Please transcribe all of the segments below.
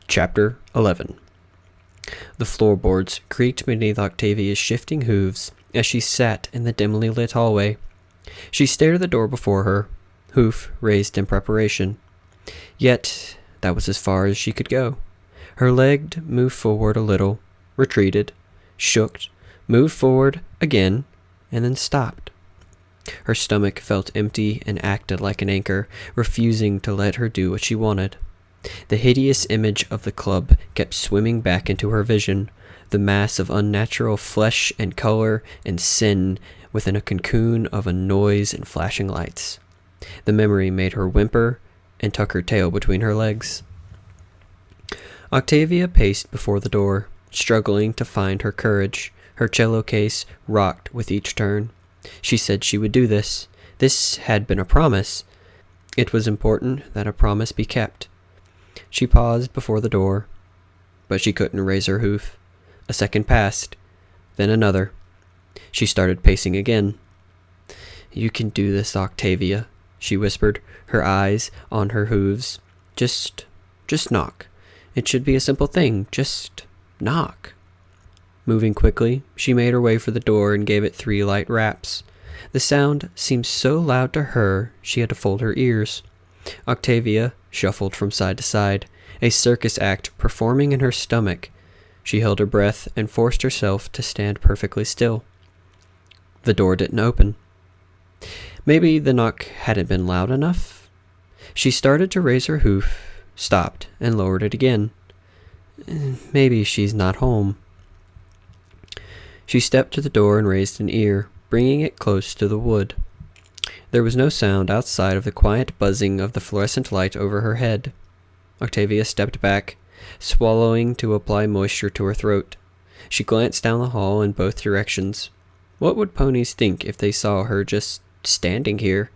Chapter 11. The floorboards creaked beneath Octavia's shifting hooves as she sat in the dimly lit hallway. She stared at the door before her, hoof raised in preparation. Yet, that was as far as she could go. Her leg moved forward a little, retreated, shook, moved forward again, and then stopped. Her stomach felt empty and acted like an anchor, refusing to let her do what she wanted. The hideous image of the club kept swimming back into her vision, the mass of unnatural flesh and color and sin within a cocoon of a noise and flashing lights. The memory made her whimper and tuck her tail between her legs. Octavia paced before the door, struggling to find her courage. Her cello case rocked with each turn. She said she would do this. This had been a promise. It was important that a promise be kept. She paused before the door, but she couldn't raise her hoof. A second passed, then another. She started pacing again. "You can do this, Octavia," she whispered, her eyes on her hooves. Just knock. It should be a simple thing. Just knock." Moving quickly, she made her way for the door and gave it 3 light raps. The sound seemed so loud to her, she had to fold her ears. Octavia shuffled from side to side, a circus act performing in her stomach. She held her breath and forced herself to stand perfectly still. The door didn't open. Maybe the knock hadn't been loud enough. She started to raise her hoof, stopped, and lowered it again. Maybe she's not home. She stepped to the door and raised an ear, bringing it close to the wood. There was no sound outside of the quiet buzzing of the fluorescent light over her head. Octavia stepped back, swallowing to apply moisture to her throat. She glanced down the hall in both directions. What would ponies think if they saw her just standing here?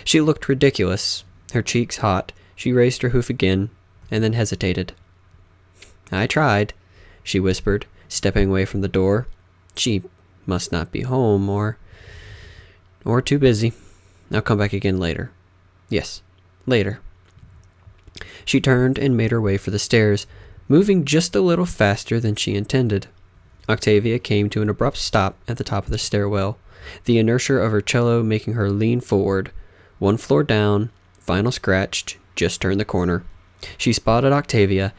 She looked ridiculous, her cheeks hot. She raised her hoof again, and then hesitated. "I tried," she whispered, stepping away from the door. She must not be home, or too busy. I'll come back again later. Yes, later. She turned and made her way for the stairs, moving just a little faster than she intended. Octavia came to an abrupt stop at the top of the stairwell, the inertia of her cello making her lean forward. 1 floor down, final scratched, just turned the corner. She spotted Octavia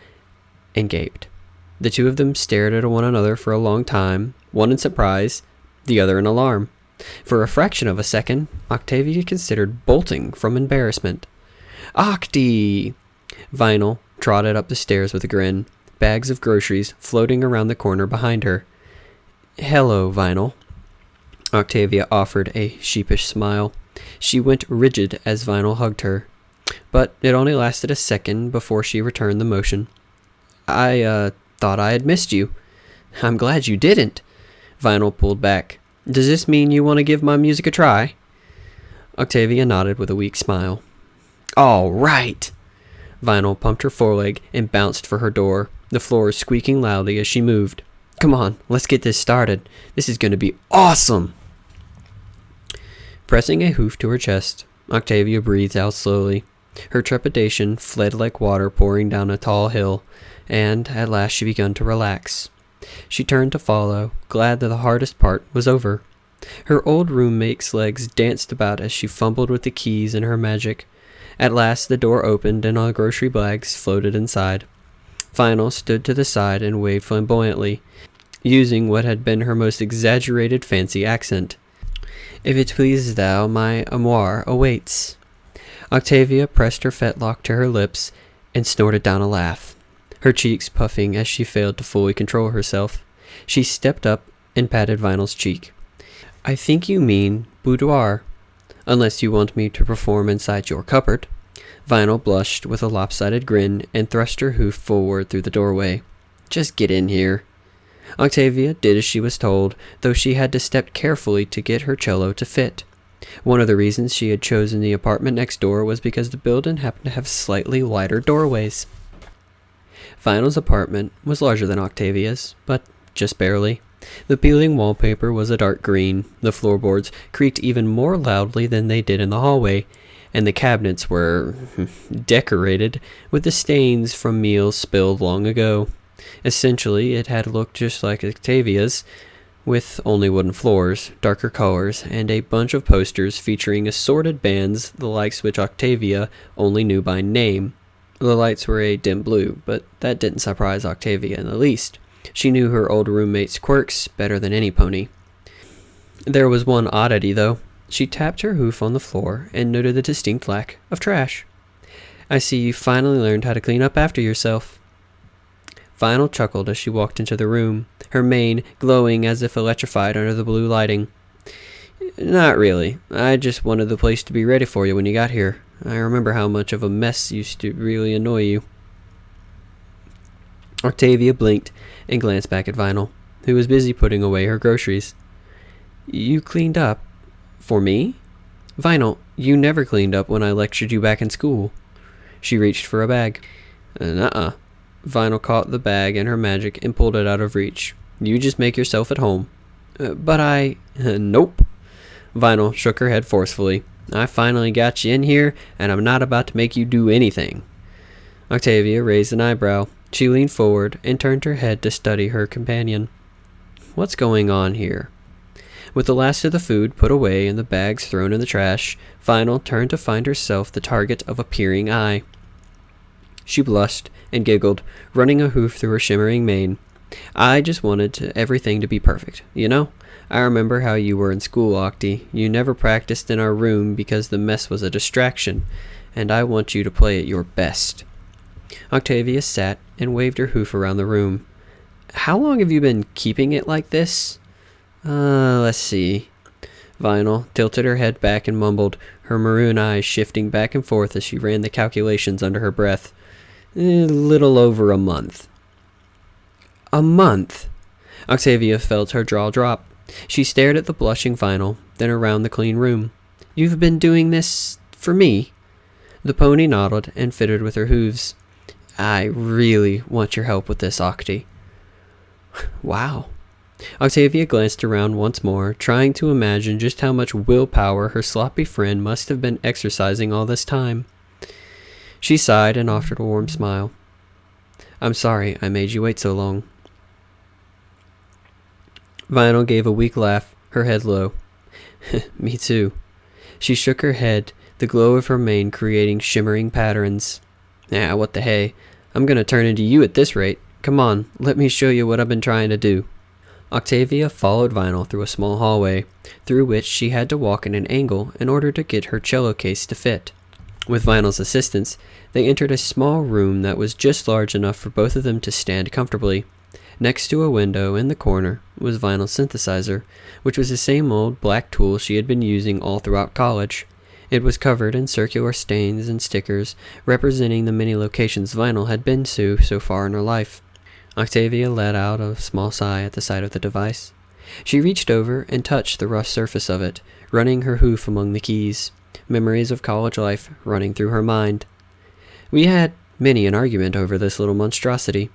and gaped. The two of them stared at one another for a long time, one in surprise, the other in alarm. For a fraction of a second, Octavia considered bolting from embarrassment. "Octy!" Vinyl trotted up the stairs with a grin, bags of groceries floating around the corner behind her. "Hello, Vinyl." Octavia offered a sheepish smile. She went rigid as Vinyl hugged her, but it only lasted a second before she returned the motion. I thought I had missed you." "I'm glad you didn't." Vinyl pulled back. "Does this mean you want to give my music a try?" Octavia nodded with a weak smile. "All right!" Vinyl pumped her foreleg and bounced for her door, the floor squeaking loudly as she moved. "Come on, let's get this started. This is going to be awesome!" Pressing a hoof to her chest, Octavia breathed out slowly. Her trepidation fled like water pouring down a tall hill, and at last she began to relax. She turned to follow, glad that the hardest part was over. Her old roommate's legs danced about as she fumbled with the keys and her magic. At last the door opened and all the grocery bags floated inside. Vinyl stood to the side and waved flamboyantly, using what had been her most exaggerated fancy accent. "If it pleases thou, my amour awaits." Octavia pressed her fetlock to her lips and snorted down a laugh, her cheeks puffing as she failed to fully control herself. She stepped up and patted Vinyl's cheek. "I think you mean boudoir, unless you want me to perform inside your cupboard." Vinyl blushed with a lopsided grin and thrust her hoof forward through the doorway. "Just get in here." Octavia did as she was told, though she had to step carefully to get her cello to fit. One of the reasons she had chosen the apartment next door was because the building happened to have slightly wider doorways. Vinyl's apartment was larger than Octavia's, but just barely. The peeling wallpaper was a dark green, the floorboards creaked even more loudly than they did in the hallway, and the cabinets were decorated with the stains from meals spilled long ago. Essentially, it had looked just like Octavia's, with only wooden floors, darker colors, and a bunch of posters featuring assorted bands the likes which Octavia only knew by name. The lights were a dim blue, but that didn't surprise Octavia in the least. She knew her old roommate's quirks better than any pony. There was one oddity, though. She tapped her hoof on the floor and noted the distinct lack of trash. "I see you finally learned how to clean up after yourself." Vinyl chuckled as she walked into the room, her mane glowing as if electrified under the blue lighting. "Not really. I just wanted the place to be ready for you when you got here. I remember how much of a mess used to really annoy you." Octavia blinked and glanced back at Vinyl, who was busy putting away her groceries. "You cleaned up? For me? Vinyl, you never cleaned up when I lectured you back in school." She reached for a bag. "Nuh-uh." Vinyl caught the bag in her magic and pulled it out of reach. "You just make yourself at home." "But I..." "Nope." Vinyl shook her head forcefully. "I finally got you in here, and I'm not about to make you do anything." Octavia raised an eyebrow. She leaned forward and turned her head to study her companion. "What's going on here?" With the last of the food put away and the bags thrown in the trash, Vinyl turned to find herself the target of a peering eye. She blushed and giggled, running a hoof through her shimmering mane. "I just wanted everything to be perfect, you know? I remember how you were in school, Octi. You never practiced in our room because the mess was a distraction, and I want you to play at your best." Octavia sat and waved her hoof around the room. "How long have you been keeping it like this?" Let's see." Vinyl tilted her head back and mumbled, her maroon eyes shifting back and forth as she ran the calculations under her breath. "A little over a month." "A month?" Octavia felt her jaw drop. She stared at the blushing Vinyl, then around the clean room. "You've been doing this for me?" The pony nodded and fitted with her hooves. "I really want your help with this, Octi." "Wow." Octavia glanced around once more, trying to imagine just how much willpower her sloppy friend must have been exercising all this time. She sighed and offered a warm smile. "I'm sorry I made you wait so long." Vinyl gave a weak laugh, her head low. "Me too." She shook her head, the glow of her mane creating shimmering patterns. What the hey? I'm gonna turn into you at this rate. Come on, let me show you what I've been trying to do." Octavia followed Vinyl through a small hallway, through which she had to walk at an angle in order to get her cello case to fit. With Vinyl's assistance, they entered a small room that was just large enough for both of them to stand comfortably. Next to a window in the corner was Vinyl's synthesizer, which was the same old black tool she had been using all throughout college. It was covered in circular stains and stickers representing the many locations Vinyl had been to so far in her life. Octavia let out a small sigh at the sight of the device. She reached over and touched the rough surface of it, running her hoof among the keys, memories of college life running through her mind. "We had many an argument over this little monstrosity."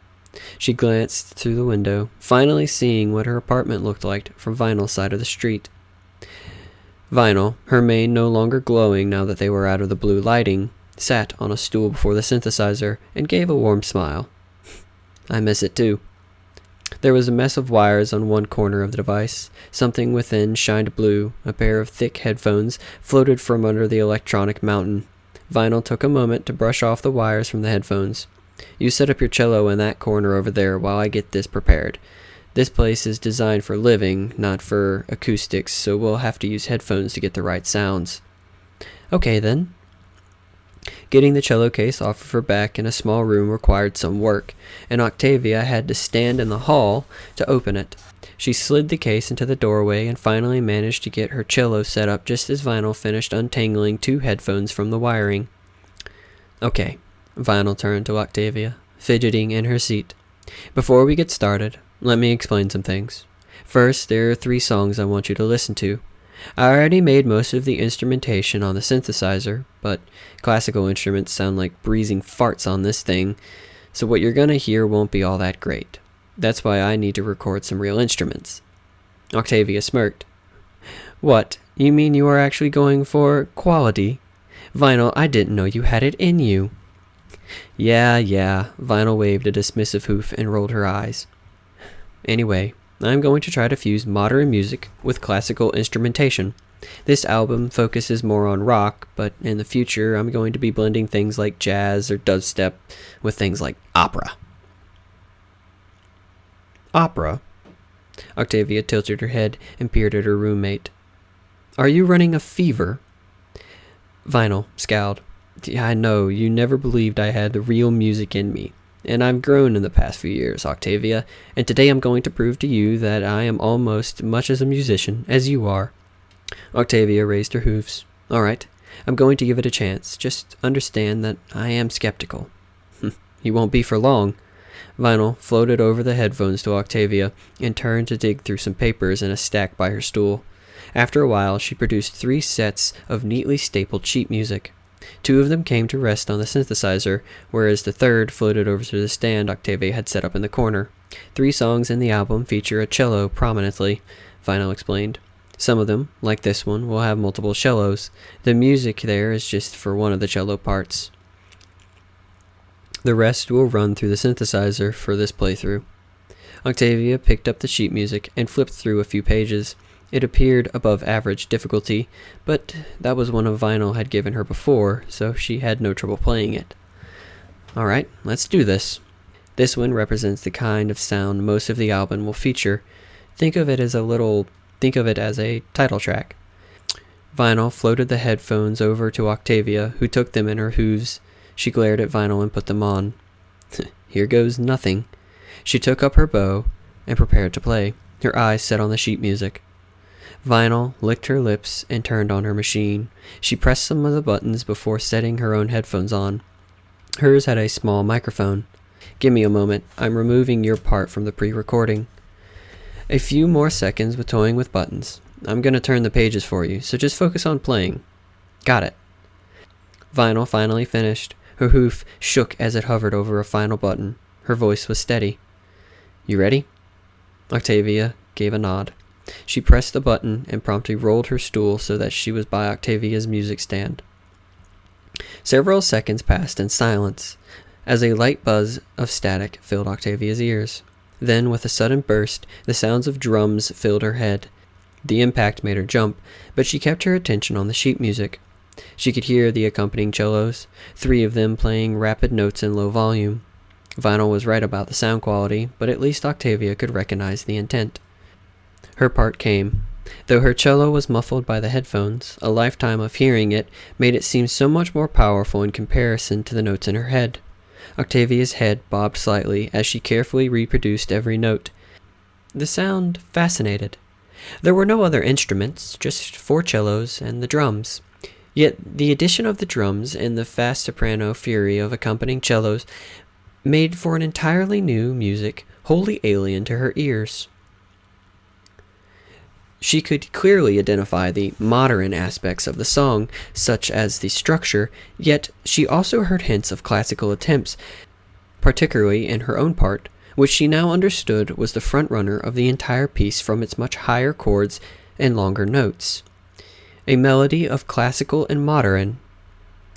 She glanced through the window, finally seeing what her apartment looked like from Vinyl's side of the street. Vinyl, her mane no longer glowing now that they were out of the blue lighting, sat on a stool before the synthesizer and gave a warm smile. "I miss it too." There was a mess of wires on one corner of the device. Something within shined blue. A pair of thick headphones floated from under the electronic mountain. Vinyl took a moment to brush off the wires from the headphones. "You set up your cello in that corner over there while I get this prepared. This place is designed for living, not for acoustics, so we'll have to use headphones to get the right sounds." "Okay then." Getting the cello case off of her back in a small room required some work, and Octavia had to stand in the hall to open it. She slid the case into the doorway and finally managed to get her cello set up just as Vinyl finished untangling 2 headphones from the wiring. "Okay," Vinyl turned to Octavia, fidgeting in her seat. "Before we get started, let me explain some things. First, there are 3 songs I want you to listen to. I already made most of the instrumentation on the synthesizer, but classical instruments sound like breezing farts on this thing, so what you're gonna hear won't be all that great. That's why I need to record some real instruments." Octavia smirked. "What, you mean you are actually going for quality? Vinyl, I didn't know you had it in you." Yeah, Vinyl waved a dismissive hoof and rolled her eyes. "Anyway, I'm going to try to fuse modern music with classical instrumentation. This album focuses more on rock, but in the future I'm going to be blending things like jazz or dubstep with things like opera." "Opera?" Octavia tilted her head and peered at her roommate. "Are you running a fever?" Vinyl scowled. "Yeah, I know, you never believed I had the real music in me. And I've grown in the past few years, Octavia, and today I'm going to prove to you that I am almost much as a musician as you are." Octavia raised her hoofs. "All right, I'm going to give it a chance. Just understand that I am skeptical." "You won't be for long." Vinyl floated over the headphones to Octavia and turned to dig through some papers in a stack by her stool. After a while, she produced 3 sets of neatly stapled sheet music. 2 of them came to rest on the synthesizer, whereas the third floated over to the stand Octavia had set up in the corner. 3 songs in the album feature a cello prominently, Vinyl explained. Some of them, like this one, will have multiple cellos. The music there is just for one of the cello parts. The rest will run through the synthesizer for this playthrough. Octavia picked up the sheet music and flipped through a few pages. It appeared above average difficulty, but that was one of Vinyl had given her before, so she had no trouble playing it. "All right, let's do this." This one represents the kind of sound most of the album will feature. Think of it as a title track. Vinyl floated the headphones over to Octavia, who took them in her hooves. She glared at Vinyl and put them on. "Here goes nothing." She took up her bow and prepared to play, her eyes set on the sheet music. Vinyl licked her lips and turned on her machine. She pressed some of the buttons before setting her own headphones on. Hers had a small microphone. "Give me a moment. I'm removing your part from the pre-recording." "A few more seconds with toying with buttons. I'm going to turn the pages for you, so just focus on playing." "Got it." Vinyl finally finished. Her hoof shook as it hovered over a final button. Her voice was steady. "You ready?" Octavia gave a nod. She pressed the button and promptly rolled her stool so that she was by Octavia's music stand. Several seconds passed in silence, as a light buzz of static filled Octavia's ears. Then, with a sudden burst, the sounds of drums filled her head. The impact made her jump, but she kept her attention on the sheet music. She could hear the accompanying cellos, 3 of them playing rapid notes in low volume. Vinyl was right about the sound quality, but at least Octavia could recognize the intent. Her part came. Though her cello was muffled by the headphones, a lifetime of hearing it made it seem so much more powerful in comparison to the notes in her head. Octavia's head bobbed slightly as she carefully reproduced every note. The sound fascinated. There were no other instruments, just 4 cellos and the drums. Yet the addition of the drums and the fast soprano fury of accompanying cellos made for an entirely new music, wholly alien to her ears. She could clearly identify the modern aspects of the song, such as the structure, yet she also heard hints of classical attempts, particularly in her own part, which she now understood was the frontrunner of the entire piece from its much higher chords and longer notes. A melody of classical and modern.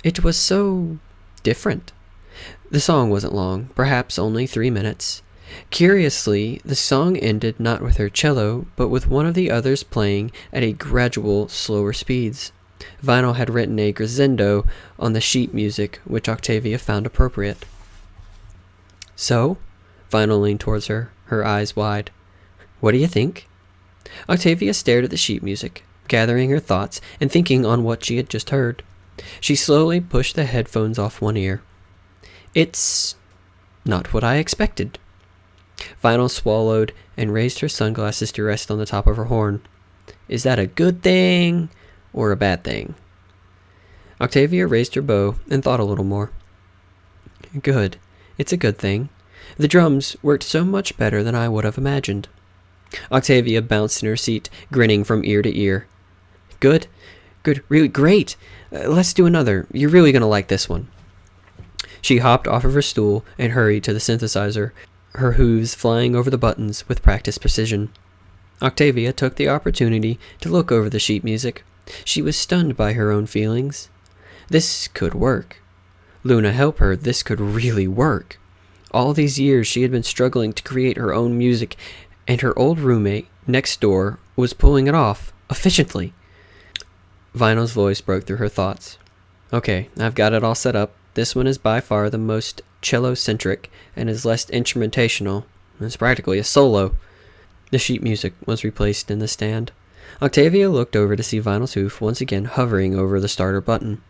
It was so different. The song wasn't long, perhaps only 3 minutes. Curiously, the song ended not with her cello, but with one of the others playing at a gradual, slower speeds. Vinyl had written a crescendo on the sheet music, which Octavia found appropriate. "So?" Vinyl leaned towards her, her eyes wide. "What do you think?" Octavia stared at the sheet music, gathering her thoughts and thinking on what she had just heard. She slowly pushed the headphones off one ear. "It's not what I expected." Vinyl swallowed and raised her sunglasses to rest on the top of her horn. "Is that a good thing or a bad thing?" Octavia raised her bow and thought a little more. "Good. It's a good thing. The drums worked so much better than I would have imagined." Octavia bounced in her seat, grinning from ear to ear. Good, really great. Let's do another. You're really going to like this one." She hopped off of her stool and hurried to the synthesizer. her hooves flying over the buttons with practiced precision. Octavia took the opportunity to look over the sheet music. She was stunned by her own feelings. This could work. Luna, help her, this could really work. All these years she had been struggling to create her own music, and her old roommate next door was pulling it off, efficiently. Vinyl's voice broke through her thoughts. Okay, I've got it all set up. This one is by far the most cello-centric and is less instrumentational. It's practically a solo. The sheet music was replaced in the stand. Octavia looked over to see Vinyl's hoof once again hovering over the starter button.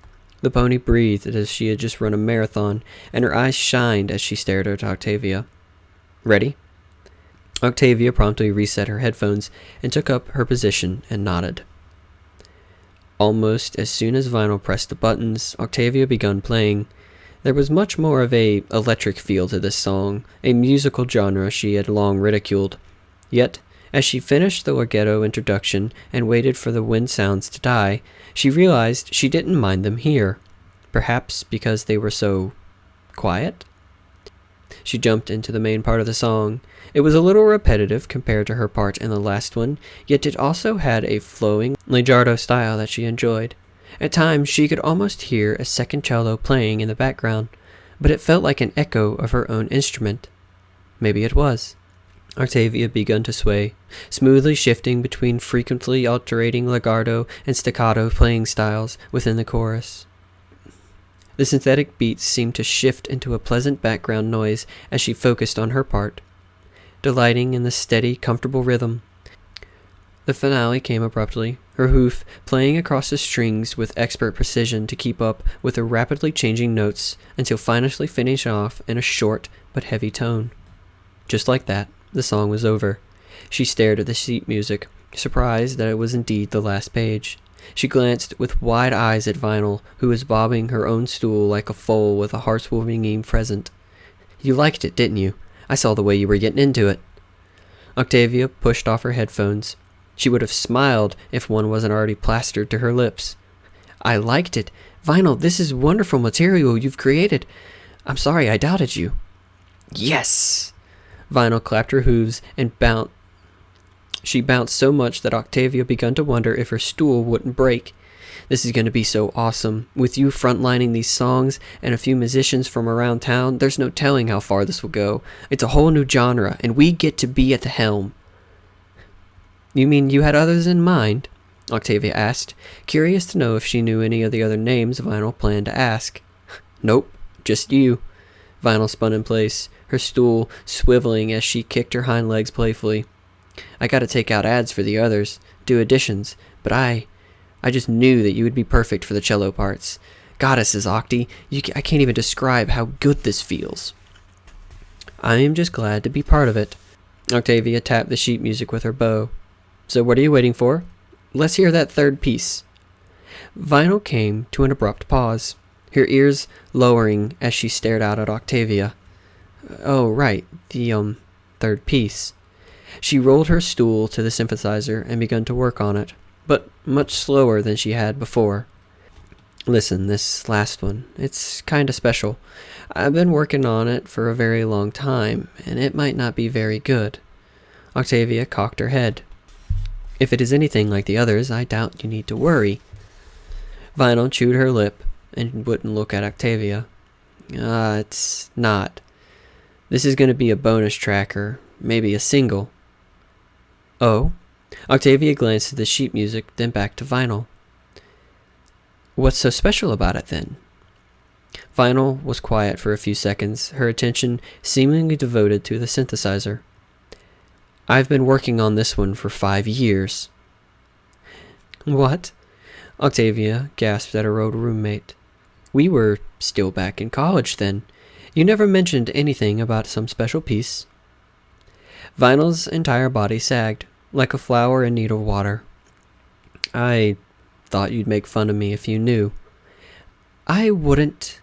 The pony breathed as she had just run a marathon, and her eyes shined as she stared at Octavia. Ready? Octavia promptly reset her headphones and took up her position and nodded. Almost as soon as Vinyl pressed the buttons, Octavia began playing. There was much more of a electric feel to this song, a musical genre she had long ridiculed. Yet, as she finished the legato introduction and waited for the wind sounds to die, she realized she didn't mind them here. Perhaps because they were so quiet? She jumped into the main part of the song. It was a little repetitive compared to her part in the last one, yet it also had a flowing legato style that she enjoyed. At times she could almost hear a second cello playing in the background, but it felt like an echo of her own instrument. Maybe it was. Octavia began to sway, smoothly shifting between frequently alternating legato and staccato playing styles within the chorus. The synthetic beats seemed to shift into a pleasant background noise as she focused on her part, delighting in the steady, comfortable rhythm. The finale came abruptly, her hoof playing across the strings with expert precision to keep up with the rapidly changing notes until finally finishing off in a short but heavy tone. Just like that, the song was over. She stared at the sheet music, surprised that it was indeed the last page. She glanced with wide eyes at Vinyl, who was bobbing her own stool like a foal with a heart-warming present. You liked it, didn't you? I saw the way you were getting into it. Octavia pushed off her headphones. She would have smiled if one wasn't already plastered to her lips. I liked it. Vinyl, this is wonderful material you've created. I'm sorry I doubted you. Yes! Vinyl clapped her hooves and bounced. She bounced so much that Octavia began to wonder if her stool wouldn't break. This is going to be so awesome. With you frontlining these songs and a few musicians from around town, there's no telling how far this will go. It's a whole new genre, and we get to be at the helm. You mean you had others in mind? Octavia asked, curious to know if she knew any of the other names Vinyl planned to ask. Nope, just you. Vinyl spun in place, her stool swiveling as she kicked her hind legs playfully. I gotta take out ads for the others, do additions, but I just knew that you would be perfect for the cello parts. Goddesses, Octi, I can't even describe how good this feels. I am just glad to be part of it. Octavia tapped the sheet music with her bow. So what are you waiting for? Let's hear that third piece. Vinyl came to an abrupt pause, her ears lowering as she stared out at Octavia. Oh, right, the, third piece. She rolled her stool to the synthesizer and began to work on it, but much slower than she had before. Listen, this last one, it's kinda special. I've been working on it for a very long time, and it might not be very good. Octavia cocked her head. If it is anything like the others, I doubt you need to worry. Vinyl chewed her lip and wouldn't look at Octavia. It's not. This is going to be a bonus track or maybe a single. Oh? Octavia glanced at the sheet music, then back to Vinyl. What's so special about it, then? Vinyl was quiet for a few seconds, her attention seemingly devoted to the synthesizer. I've been working on this one for 5 years. What? Octavia gasped at her old roommate. We were still back in college then. You never mentioned anything about some special piece. Vinyl's entire body sagged, like a flower in need of water. I thought you'd make fun of me if you knew. I wouldn't.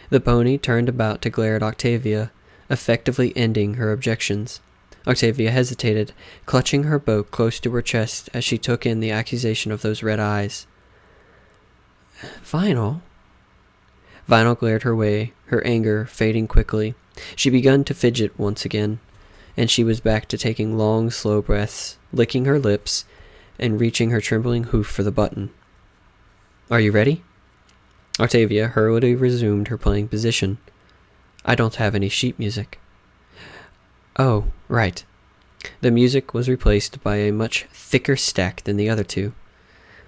The pony turned about to glare at Octavia, effectively ending her objections. Octavia hesitated, clutching her bow close to her chest as she took in the accusation of those red eyes. Vinyl? Vinyl glared her way, her anger fading quickly. She began to fidget once again, and she was back to taking long, slow breaths, licking her lips, and reaching her trembling hoof for the button. "Are you ready?" Octavia hurriedly resumed her playing position. "I don't have any sheet music." "Oh, right." The music was replaced by a much thicker stack than the other two.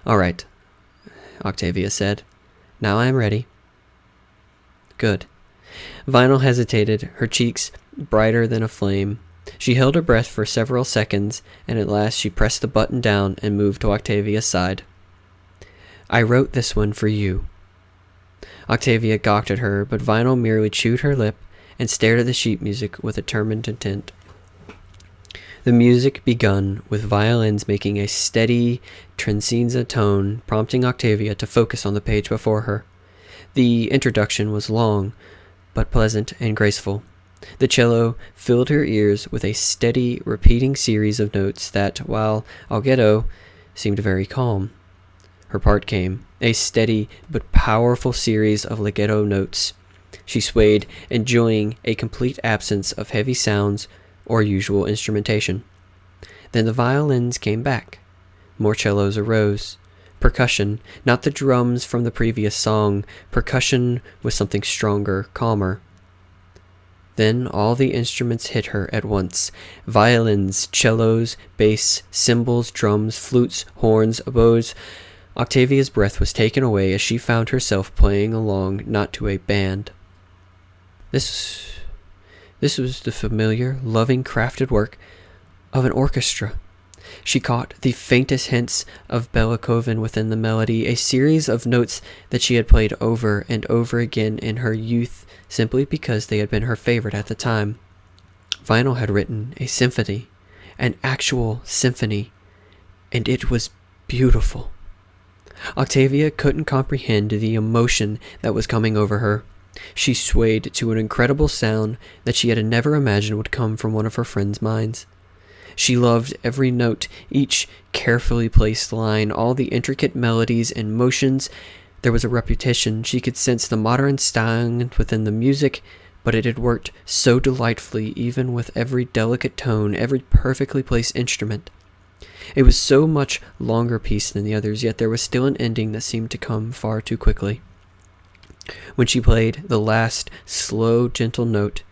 "All right," Octavia said. "Now I am ready." "Good." Vinyl hesitated, her cheeks brighter than a flame. She held her breath for several seconds, and at last she pressed the button down and moved to Octavia's side. "I wrote this one for you." Octavia gawked at her, but Vinyl merely chewed her lip and stared at the sheet music with determined intent. The music begun, with violins making a steady trenzenza tone, prompting Octavia to focus on the page before her. The introduction was long, but pleasant and graceful. The cello filled her ears with a steady, repeating series of notes that, while allegro, seemed very calm. Her part came, a steady but powerful series of legato notes. She swayed, enjoying a complete absence of heavy sounds or usual instrumentation. Then the violins came back. More cellos arose. Percussion, not the drums from the previous song, percussion with something stronger, calmer. Then all the instruments hit her at once. Violins, cellos, bass, cymbals, drums, flutes, horns, oboes. Octavia's breath was taken away as she found herself playing along not to a band. This was the familiar, loving, crafted work of an orchestra. She caught the faintest hints of Beethoven within the melody, a series of notes that she had played over and over again in her youth simply because they had been her favorite at the time. Vinyl had written a symphony, an actual symphony, and it was beautiful. Octavia couldn't comprehend the emotion that was coming over her. She swayed to an incredible sound that she had never imagined would come from one of her friends' minds. She loved every note, each carefully placed line, all the intricate melodies and motions. There was a repetition. She could sense the modern style within the music, but it had worked so delightfully even with every delicate tone, every perfectly placed instrument. It was so much longer piece than the others, yet there was still an ending that seemed to come far too quickly. When she played the last slow, gentle note,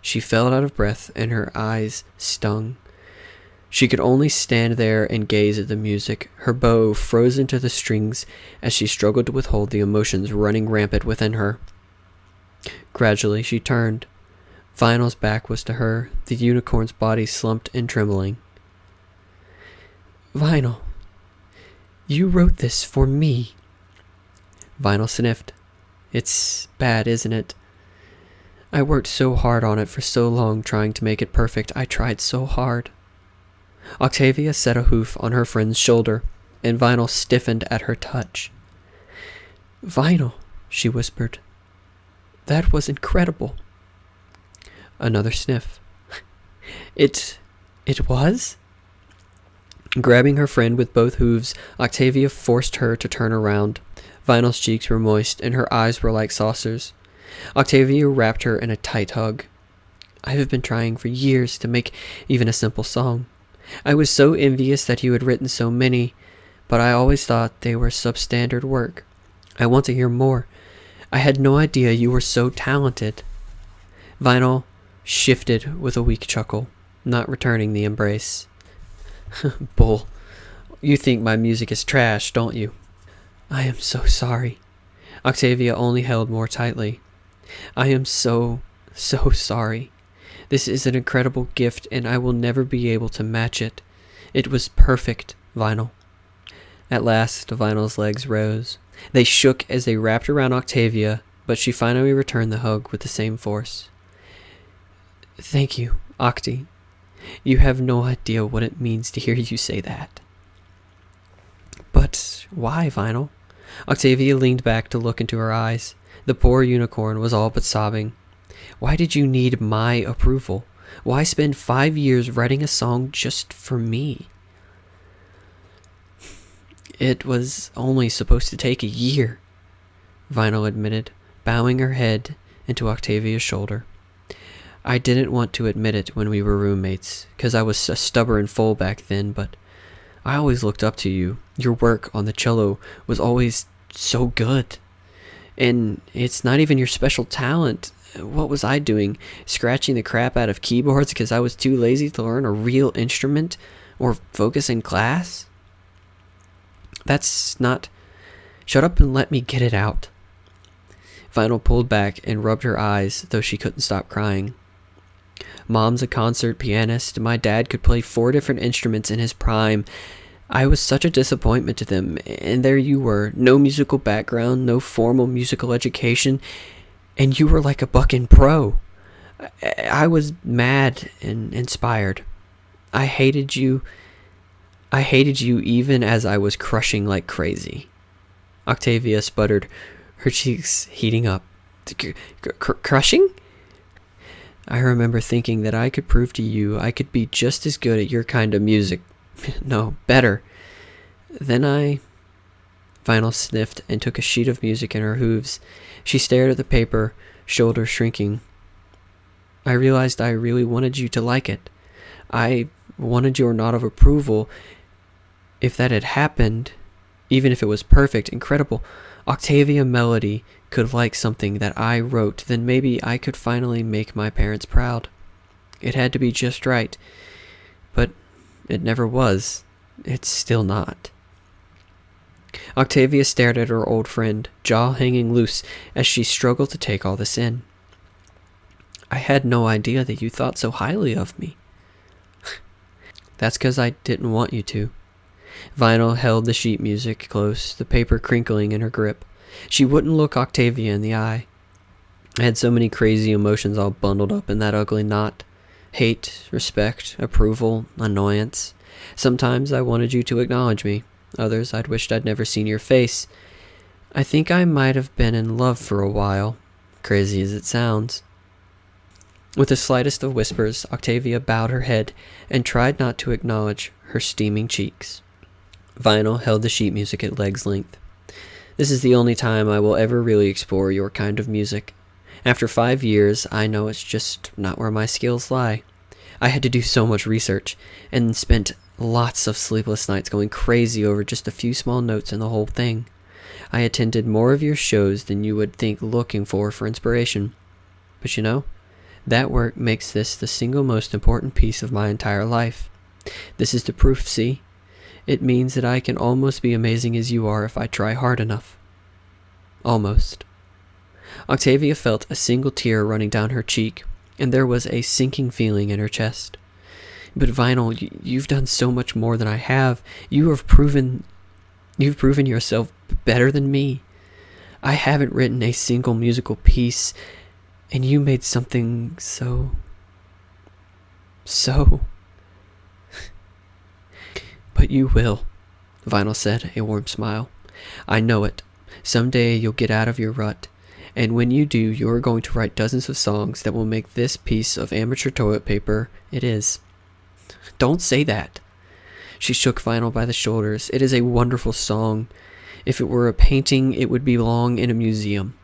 she fell out of breath and her eyes stung. She could only stand there and gaze at the music, her bow frozen to the strings as she struggled to withhold the emotions running rampant within her. Gradually, she turned. Vinyl's back was to her, the unicorn's body slumped and trembling. "Vinyl, you wrote this for me." Vinyl sniffed. "It's bad, isn't it? I worked so hard on it for so long trying to make it perfect. I tried so hard." Octavia set a hoof on her friend's shoulder, and Vinyl stiffened at her touch. "Vinyl," she whispered. "That was incredible." Another sniff. It was?" Grabbing her friend with both hooves, Octavia forced her to turn around. Vinyl's cheeks were moist, and her eyes were like saucers. Octavia wrapped her in a tight hug. "I have been trying for years to make even a simple song. I was so envious that you had written so many, but I always thought they were substandard work. I want to hear more. I had no idea you were so talented." Vinyl shifted with a weak chuckle, not returning the embrace. "Bull. You think my music is trash, don't you?" "I am so sorry." Octavia only held more tightly. "I am so sorry. This is an incredible gift, and I will never be able to match it. It was perfect, Vinyl." At last, Vinyl's legs rose. They shook as they wrapped around Octavia, but she finally returned the hug with the same force. "Thank you, Octi. You have no idea what it means to hear you say that." "But why, Vinyl?" Octavia leaned back to look into her eyes. The poor unicorn was all but sobbing. "Why did you need my approval? Why spend 5 years writing a song just for me?" "It was only supposed to take a year," Vinyl admitted, bowing her head into Octavia's shoulder. I didn't want to admit it when we were roommates, because I was a stubborn fool back then, but I always looked up to you. Your work on the cello was always so good. And it's not even your special talent. What was I doing? Scratching the crap out of keyboards because I was too lazy to learn a real instrument or focus in class? That's not... Shut up and let me get it out. Vinyl pulled back and rubbed her eyes, though she couldn't stop crying. Mom's a concert pianist. My dad could play 4 different instruments in his prime. I was such a disappointment to them, and there you were, no musical background, no formal musical education, and you were like a bucking pro. I was mad and inspired. I hated you even as I was crushing like crazy. Octavia sputtered, her cheeks heating up. Crushing? I remember thinking that I could prove to you I could be just as good at your kind of music. No, better. Then Vinyl sniffed and took a sheet of music in her hooves. She stared at the paper, shoulders shrinking. I realized I really wanted you to like it. I wanted your nod of approval. If that had happened, even if it was perfect, incredible, Octavia Melody could like something that I wrote, then maybe I could finally make my parents proud. It had to be just right. But it never was. It's still not. Octavia stared at her old friend, jaw hanging loose, as she struggled to take all this in. I had no idea that you thought so highly of me. That's because I didn't want you to. Vinyl held the sheet music close, the paper crinkling in her grip. She wouldn't look Octavia in the eye. I had so many crazy emotions all bundled up in that ugly knot. Hate, respect, approval, annoyance. Sometimes I wanted you to acknowledge me. Others I'd wished I'd never seen your face. I think I might have been in love for a while, crazy as it sounds. With the slightest of whispers, Octavia bowed her head and tried not to acknowledge her steaming cheeks. Vinyl held the sheet music at leg's length. This is the only time I will ever really explore your kind of music. After 5 years, I know it's just not where my skills lie. I had to do so much research, and spent lots of sleepless nights going crazy over just a few small notes in the whole thing. I attended more of your shows than you would think looking for inspiration. But you know, that work makes this the single most important piece of my entire life. This is the proof, see? It means that I can almost be amazing as you are if I try hard enough. Almost. Octavia felt a single tear running down her cheek, and there was a sinking feeling in her chest. But Vinyl, you've done so much more than I have. You've proven yourself better than me. I haven't written a single musical piece, and you made something so... But you will, Vinyl said, a warm smile. I know it. Someday you'll get out of your rut, and when you do, you're going to write dozens of songs that will make this piece of amateur toilet paper it is. Don't say that. She shook Vinyl by the shoulders. It is a wonderful song. If it were a painting, it would belong in a museum.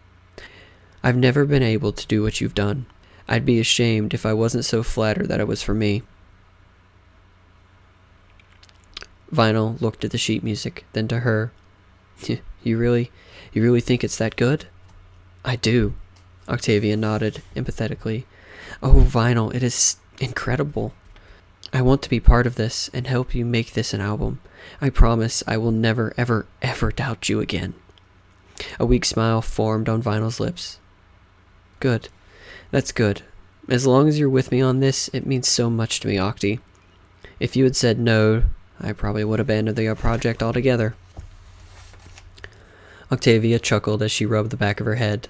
I've never been able to do what you've done. I'd be ashamed if I wasn't so flattered that it was for me. Vinyl looked at the sheet music, then to her. You really think it's that good? I do. Octavia nodded empathetically. Oh, Vinyl, it is incredible. I want to be part of this and help you make this an album. I promise I will never, ever, ever doubt you again. A weak smile formed on Vinyl's lips. Good. That's good. As long as you're with me on this, it means so much to me, Octi. If you had said no, I probably would have abandoned the project altogether. Octavia chuckled as she rubbed the back of her head.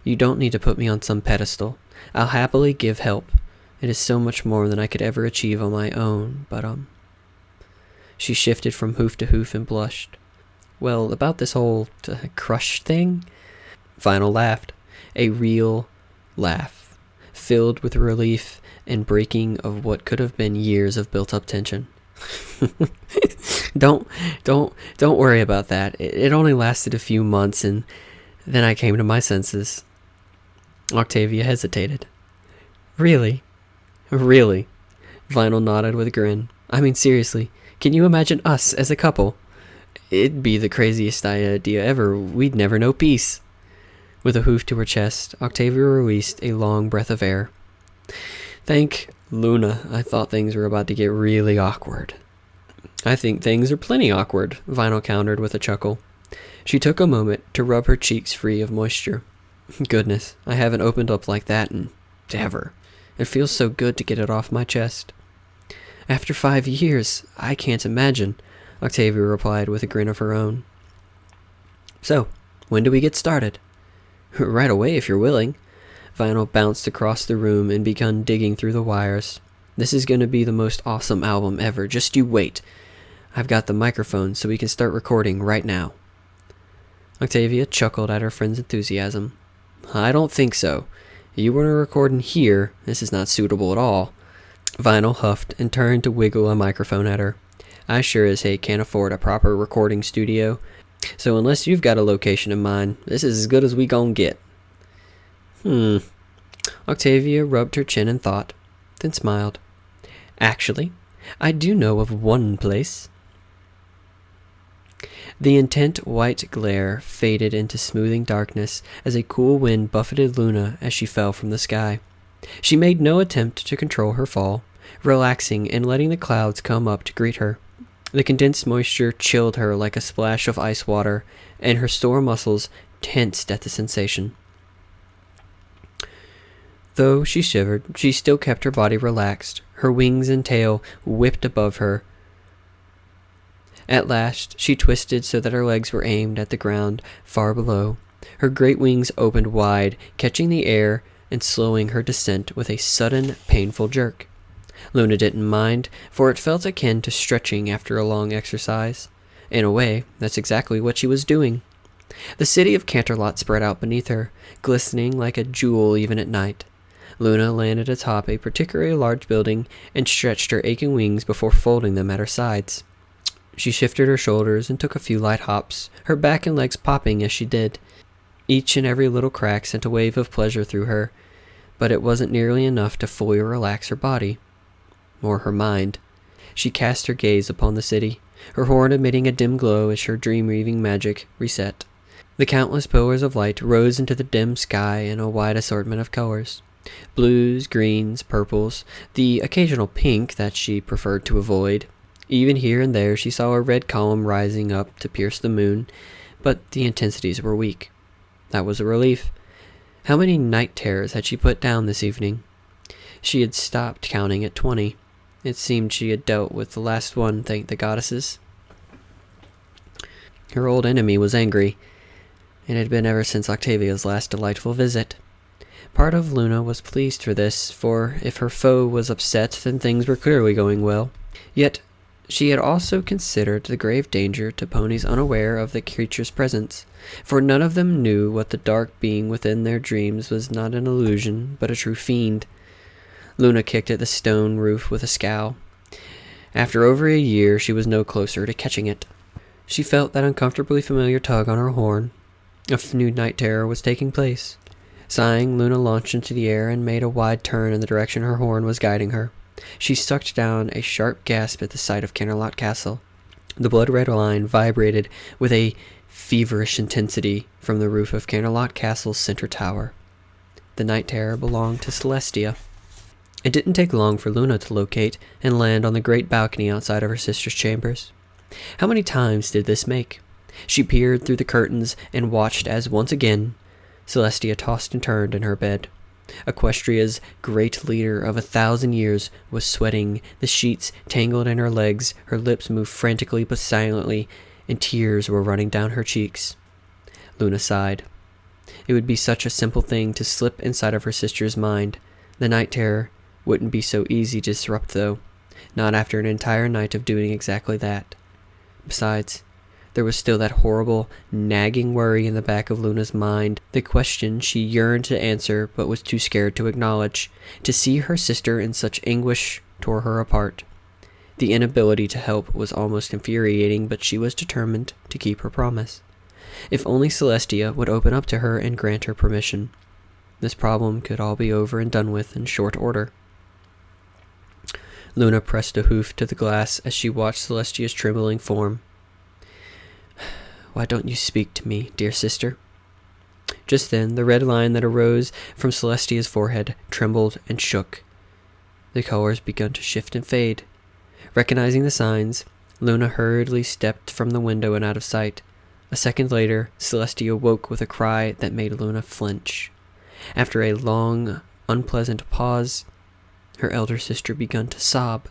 You don't need to put me on some pedestal. I'll happily give help. It is so much more than I could ever achieve on my own, but She shifted from hoof to hoof and blushed. Well, about this whole crush thing? Vinyl laughed. A real laugh, filled with relief and breaking of what could have been years of built-up tension. Don't worry about that. It only lasted a few months, and Then I came to my senses. Octavia hesitated. Really? Really? Vinyl nodded with a grin. I mean, seriously, can you imagine us as a couple? It'd be the craziest idea ever. We'd never know peace. With a hoof to her chest, Octavia released a long breath of air. Thank Luna, I thought things were about to get really awkward. I think things are plenty awkward, Vinyl countered with a chuckle. She took a moment to rub her cheeks free of moisture. Goodness, I haven't opened up like that in ever. It feels so good to get it off my chest. After 5 years, I can't imagine, Octavia replied with a grin of her own. So, when do we get started? Right away if you're willing. Vinyl bounced across the room and began digging through the wires. This is going to be the most awesome album ever. Just you wait. I've got the microphone so we can start recording right now. Octavia chuckled at her friend's enthusiasm. I don't think so. You want to record in here. This is not suitable at all. Vinyl huffed and turned to wiggle a microphone at her. I sure as heck can't afford a proper recording studio, so unless you've got a location in mind, this is as good as we gon' get. Octavia rubbed her chin in thought, then smiled. Actually, I do know of one place. The intent white glare faded into smoothing darkness as a cool wind buffeted Luna as she fell from the sky. She made no attempt to control her fall, relaxing and letting the clouds come up to greet her. The condensed moisture chilled her like a splash of ice water, and her sore muscles tensed at the sensation. Though she shivered, she still kept her body relaxed, her wings and tail whipped above her. At last, she twisted so that her legs were aimed at the ground far below. Her great wings opened wide, catching the air and slowing her descent with a sudden, painful jerk. Luna didn't mind, for it felt akin to stretching after a long exercise. In a way, that's exactly what she was doing. The city of Canterlot spread out beneath her, glistening like a jewel even at night. Luna landed atop a particularly large building and stretched her aching wings before folding them at her sides. She shifted her shoulders and took a few light hops, her back and legs popping as she did. Each and every little crack sent a wave of pleasure through her, but it wasn't nearly enough to fully relax her body. Or her mind. She cast her gaze upon the city, her horn emitting a dim glow as her dream-weaving magic reset. The countless pillars of light rose into the dim sky in a wide assortment of colors. Blues, greens, purples, the occasional pink that she preferred to avoid. Even here and there she saw a red column rising up to pierce the moon, but the intensities were weak. That was a relief. How many night terrors had she put down this evening? She had stopped counting at 20. It seemed she had dealt with the last one, thank the goddesses. Her old enemy was angry. It had been ever since Octavia's last delightful visit. Part of Luna was pleased for this, for if her foe was upset, then things were clearly going well. Yet, she had also considered the grave danger to ponies unaware of the creature's presence, for none of them knew what the dark being within their dreams was not an illusion, but a true fiend. Luna kicked at the stone roof with a scowl. After over a year, she was no closer to catching it. She felt that uncomfortably familiar tug on her horn. A new night terror was taking place. Sighing, Luna launched into the air and made a wide turn in the direction her horn was guiding her. She sucked down a sharp gasp at the sight of Canterlot Castle. The blood-red line vibrated with a feverish intensity from the roof of Canterlot Castle's center tower. The night terror belonged to Celestia. It didn't take long for Luna to locate and land on the great balcony outside of her sister's chambers. How many times did this make? She peered through the curtains and watched as once again Celestia tossed and turned in her bed. Equestria's great leader of 1,000 years was sweating, the sheets tangled in her legs, her lips moved frantically but silently, and tears were running down her cheeks. Luna sighed. It would be such a simple thing to slip inside of her sister's mind. The night terror wouldn't be so easy to disrupt, though. Not after an entire night of doing exactly that. Besides, there was still that horrible, nagging worry in the back of Luna's mind, the question she yearned to answer but was too scared to acknowledge. To see her sister in such anguish tore her apart. The inability to help was almost infuriating, but she was determined to keep her promise. If only Celestia would open up to her and grant her permission. This problem could all be over and done with in short order. Luna pressed a hoof to the glass as she watched Celestia's trembling form. "Why don't you speak to me, dear sister?" Just then, the red line that arose from Celestia's forehead trembled and shook. The colors began to shift and fade. Recognizing the signs, Luna hurriedly stepped from the window and out of sight. A second later, Celestia woke with a cry that made Luna flinch. After a long, unpleasant pause, her elder sister began to sob.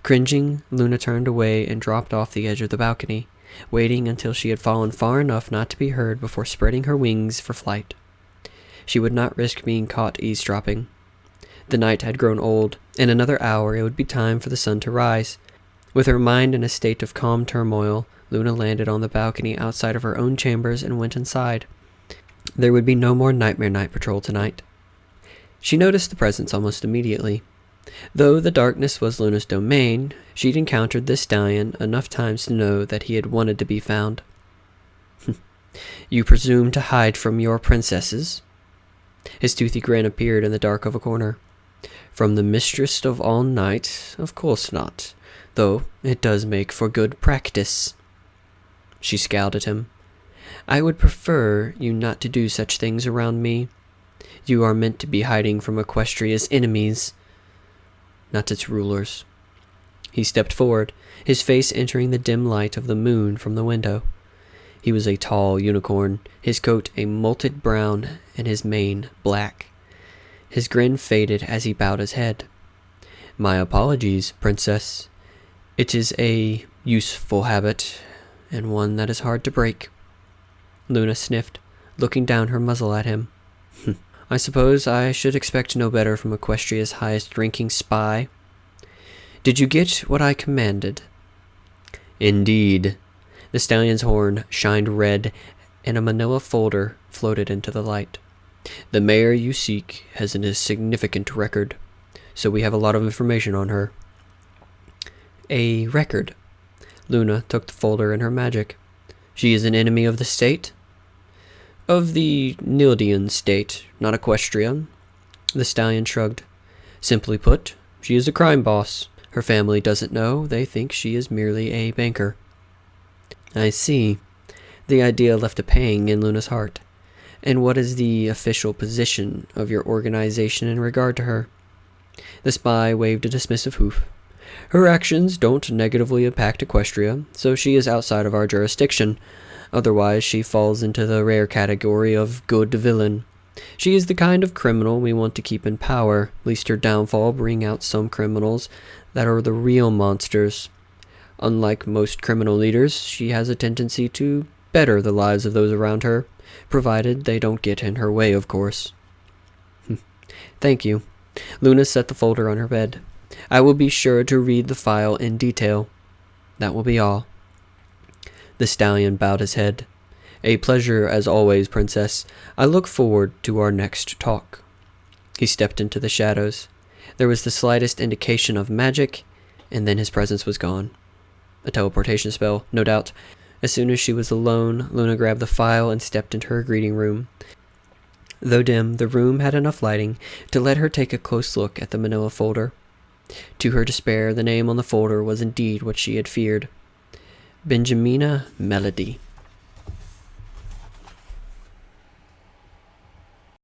Cringing, Luna turned away and dropped off the edge of the balcony, waiting until she had fallen far enough not to be heard before spreading her wings for flight. She would not risk being caught eavesdropping. The night had grown old. In another hour it would be time for the sun to rise. With her mind in a state of calm turmoil, Luna landed on the balcony outside of her own chambers and went inside. There would be no more Nightmare Night Patrol tonight. She noticed the presence almost immediately. Though the darkness was Luna's domain, she'd encountered this stallion enough times to know that he had wanted to be found. "You presume to hide from your princesses?" His toothy grin appeared in the dark of a corner. "From the mistress of all night? Of course not, though it does make for good practice." She scowled at him. "I would prefer you not to do such things around me. You are meant to be hiding from Equestria's enemies, not its rulers." He stepped forward, his face entering the dim light of the moon from the window. He was a tall unicorn, his coat a molted brown and his mane black. His grin faded as he bowed his head. "My apologies, princess. It is a useful habit, and one that is hard to break." Luna sniffed, looking down her muzzle at him. "I suppose I should expect no better from Equestria's highest-ranking spy. Did you get what I commanded?" "Indeed." The stallion's horn shined red, and a manila folder floated into the light. "The mayor you seek has a significant record, so we have a lot of information on her." "A record?" Luna took the folder in her magic. "She is an enemy of the state?" "Of the Nildian state, not Equestrian." The stallion shrugged. "Simply put, she is a crime boss. Her family doesn't know. They think she is merely a banker." "I see." The idea left a pang in Luna's heart. "And what is the official position of your organization in regard to her?" The spy waved a dismissive hoof. "Her actions don't negatively impact Equestria, so she is outside of our jurisdiction. Otherwise, she falls into the rare category of good villain. She is the kind of criminal we want to keep in power, lest her downfall bring out some criminals that are the real monsters. Unlike most criminal leaders, she has a tendency to better the lives of those around her, provided they don't get in her way, of course." "Thank you." Luna set the folder on her bed. "I will be sure to read the file in detail. That will be all." The stallion bowed his head. "A pleasure as always, princess. I look forward to our next talk." He stepped into the shadows. There was the slightest indication of magic, and then his presence was gone. A teleportation spell, no doubt. As soon as she was alone, Luna grabbed the file and stepped into her greeting room. Though dim, the room had enough lighting to let her take a close look at the manila folder. To her despair, the name on the folder was indeed what she had feared. Benjamina Melody.